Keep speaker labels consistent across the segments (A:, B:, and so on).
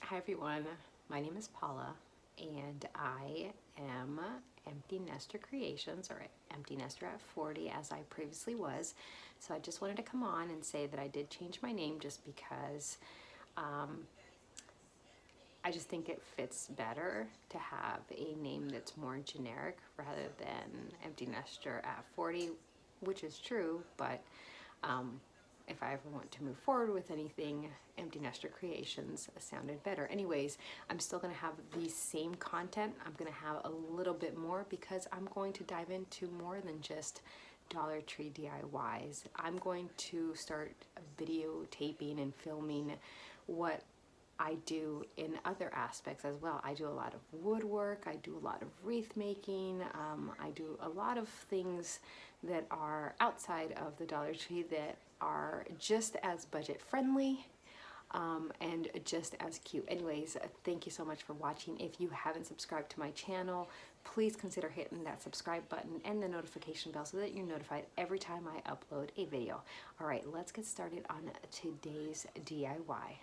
A: Hi everyone, my name is Paula and I am Empty Nester Creations, or Empty Nester at 40 as I previously was. So I just wanted to come on and say that I did change my name just because I just think it fits better to have a name that's more generic rather than Empty Nester at 40, which is true, but if I ever want to move forward with anything, Empty Nester Creations sounded better. Anyways, I'm still going to have the same content. I'm going to have a little bit more because I'm going to dive into more than just Dollar Tree DIYs. I'm going to start videotaping and filming what I do in other aspects as well. I do a lot of woodwork, I do a lot of wreath making, I do a lot of things that are outside of the Dollar Tree that are just as budget friendly and just as cute. Anyways, thank you so much for watching. If you haven't subscribed to my channel, please consider hitting that subscribe button and the notification bell so that you're notified every time I upload a video. All right, let's get started on today's DIY.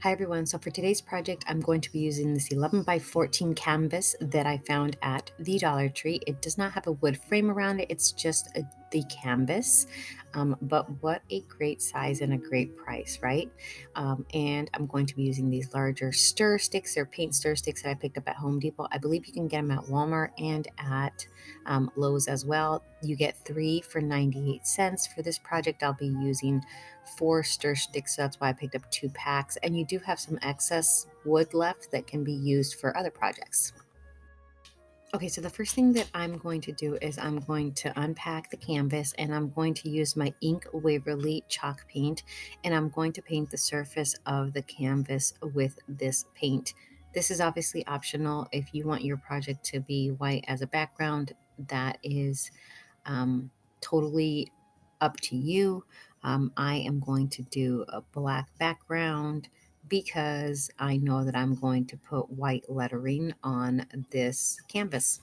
A: Hi everyone, so for today's project I'm going to be using this 11 by 14 canvas that I found at the Dollar Tree. It does not have a wood frame around it, it's just the canvas, but what a great size and a great price, right? And I'm going to be using these larger stir sticks or paint stir sticks that I picked up at Home Depot. I believe you can get them at Walmart and at Lowe's as well. You get 3 for 98 cents. For this project I'll be using 4 stir sticks, so that's why I picked up 2 packs, and you do have some excess wood left that can be used for other projects. Okay, so the first thing that I'm going to do is I'm going to unpack the canvas and I'm going to use my Ink Waverly chalk paint, and I'm going to paint the surface of the canvas with this paint. This is obviously optional. If you want your project to be white as a background, that is totally up to you. I am going to do a black background because I know that I'm going to put white lettering on this canvas.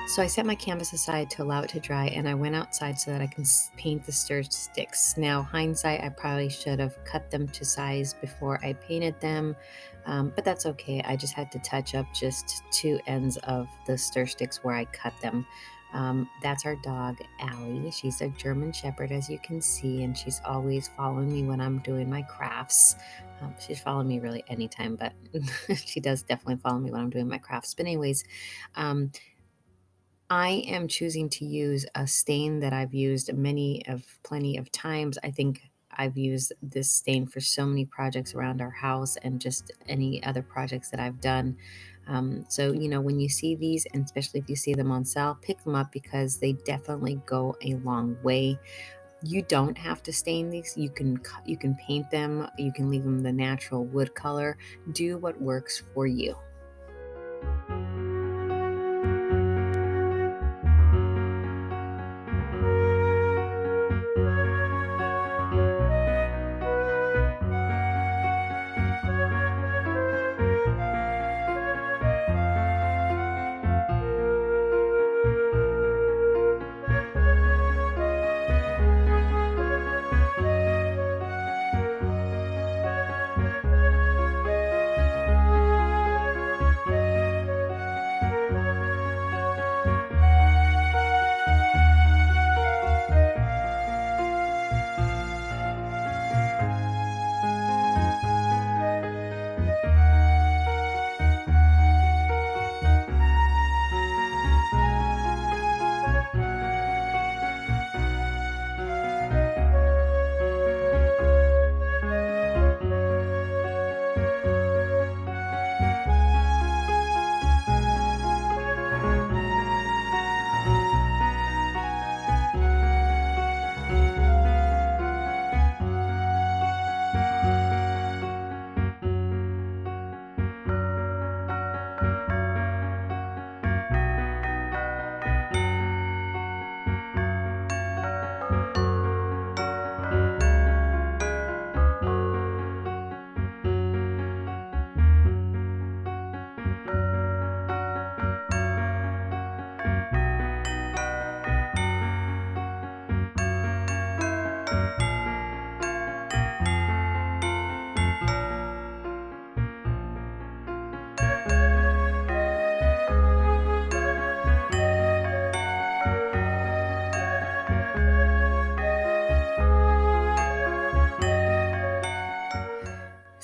A: So I set my canvas aside to allow it to dry, and I went outside so that I can paint the stir sticks. Now, hindsight, I probably should have cut them to size before I painted them, but that's okay. I just had to touch up just 2 ends of the stir sticks where I cut them. That's our dog, Allie. She's a German Shepherd, as you can see, and she's always following me when I'm doing my crafts. She's following me really anytime, but she does definitely follow me when I'm doing my crafts. But anyways, I am choosing to use a stain that I've used plenty of times. I think I've used this stain for so many projects around our house and just any other projects that I've done. So, when you see these, and especially if you see them on sale, pick them up because they definitely go a long way. You don't have to stain these. You can paint them. You can leave them the natural wood color. Do what works for you.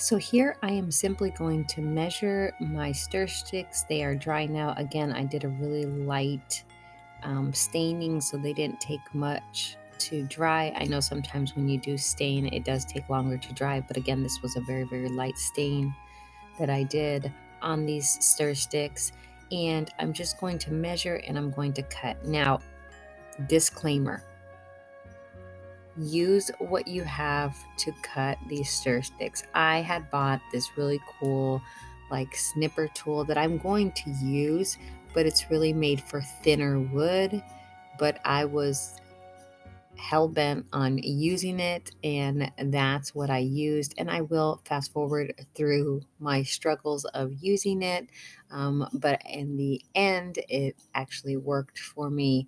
A: So here I am simply going to measure my stir sticks. They are dry now. Again, I did a really light staining, so they didn't take much to dry. I know sometimes when you do stain, it does take longer to dry, but again, this was a very, very light stain that I did on these stir sticks. And I'm just going to measure and I'm going to cut. Now, disclaimer, use what you have to cut these stir sticks. I had bought this really cool like snipper tool that I'm going to use, but it's really made for thinner wood. But I was hell bent on using it, and that's what I used. And I will fast forward through my struggles of using it, but in the end, it actually worked for me.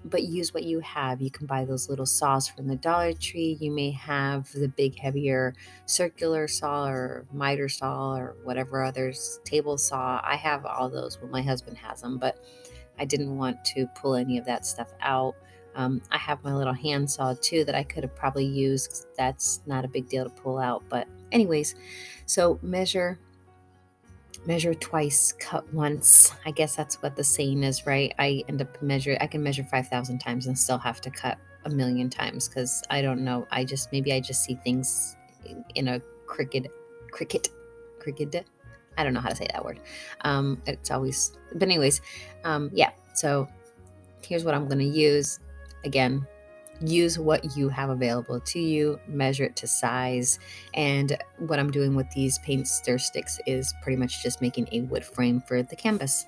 A: But use what you have. You can buy those little saws from the Dollar Tree. You may have the big, heavier circular saw or miter saw or whatever others, table saw. I have all those, well, my husband has them, but I didn't want to pull any of that stuff out. I have my little hand saw too that I could have probably used. That's not a big deal to pull out. But anyways, so measure twice, cut once. I guess that's what the saying is, right? I can measure 5,000 times and still have to cut a million times because I don't know. Maybe I just see things in a cricket. I don't know how to say that word. It's always, but anyways, yeah. So here's what I'm going to use. Again, use what you have available to you, measure it to size. And what I'm doing with these paint stir sticks is pretty much just making a wood frame for the canvas.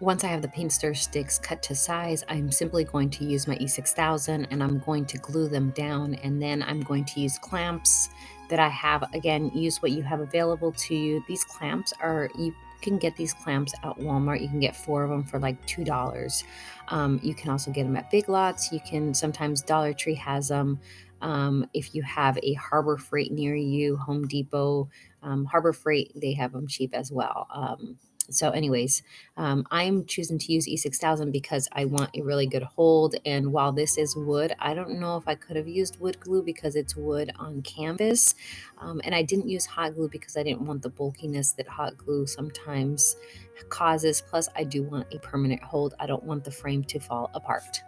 A: Once I have the paint stir sticks cut to size, I'm simply going to use my E6000 and I'm going to glue them down, and then I'm going to use clamps that I have. Again, use what you have available to you. These clamps you can get these clamps at Walmart. You can get 4 of them for like $2. You can also get them at Big Lots. Sometimes Dollar Tree has them. If you have a Harbor Freight near you, Home Depot, Harbor Freight, they have them cheap as well. So anyways, I'm choosing to use E6000 because I want a really good hold. And while this is wood, I don't know if I could have used wood glue because it's wood on canvas. And I didn't use hot glue because I didn't want the bulkiness that hot glue sometimes causes. Plus, I do want a permanent hold. I don't want the frame to fall apart.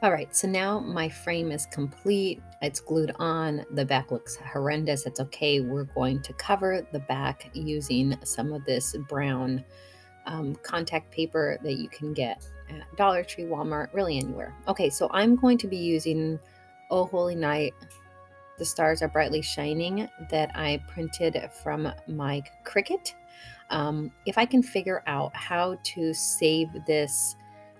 A: All right, so now my frame is complete. It's glued on. The back looks horrendous. It's okay. We're going to cover the back using some of this brown contact paper that you can get at Dollar Tree, Walmart, really anywhere. Okay, so I'm going to be using Oh Holy Night, The Stars Are Brightly Shining that I printed from my Cricut. If I can figure out how to save this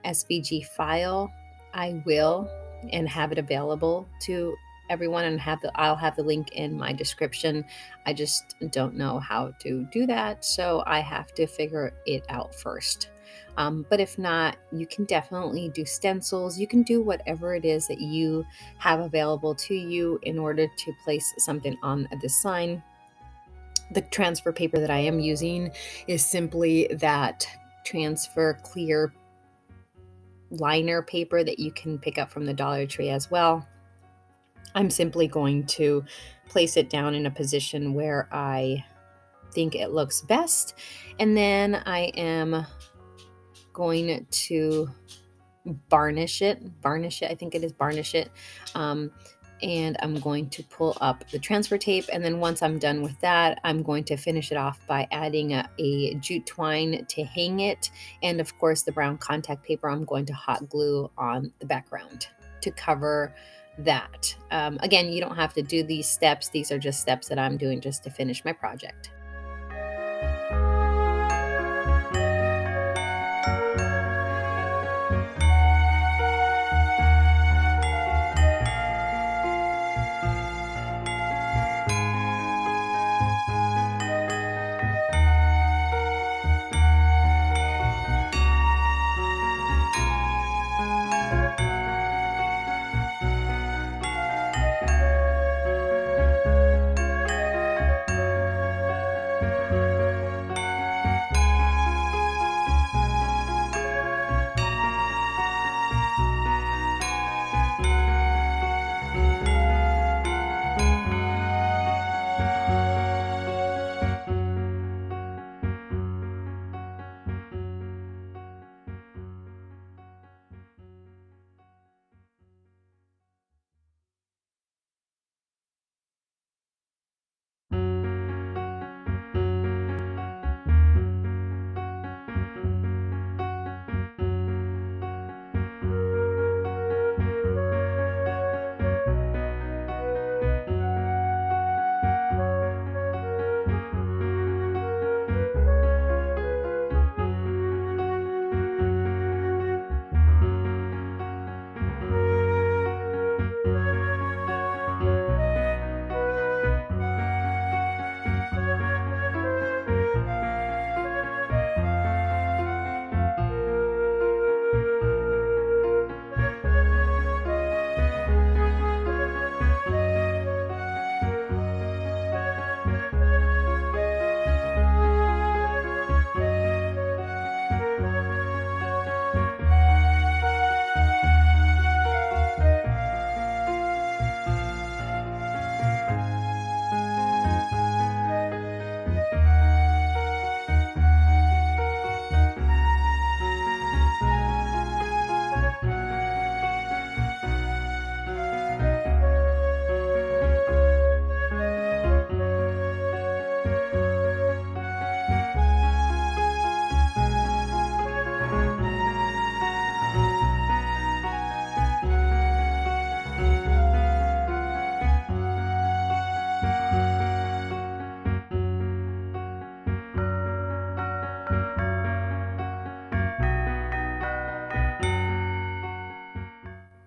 A: SVG file, I will, and have it available to everyone, and I'll have the link in my description. I just don't know how to do that, so I have to figure it out first. But if not, you can definitely do stencils. You can do whatever it is that you have available to you in order to place something on the sign. The transfer paper that I am using is simply that transfer clear liner paper that you can pick up from the Dollar Tree as well. I'm simply going to place it down in a position where I think it looks best, and then I am going to varnish it. I think it is varnish it. Um, and I'm going to pull up the transfer tape. And then once I'm done with that, I'm going to finish it off by adding a jute twine to hang it. And of course, the brown contact paper, I'm going to hot glue on the background to cover that. Again, you don't have to do these steps. These are just steps that I'm doing just to finish my project.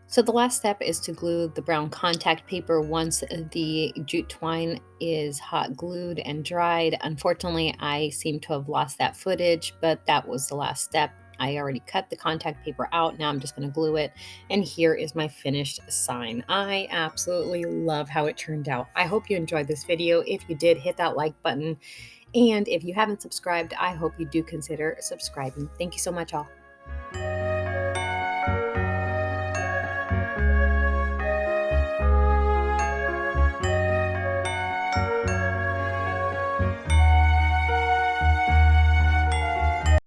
A: So the last step is to glue the brown contact paper once the jute twine is hot glued and dried. Unfortunately, I seem to have lost that footage, but that was the last step. I already cut the contact paper out. Now I'm just going to glue it. And here is my finished sign. I absolutely love how it turned out. I hope you enjoyed this video. If you did, hit that like button. And if you haven't subscribed, I hope you do consider subscribing. Thank you so much, all.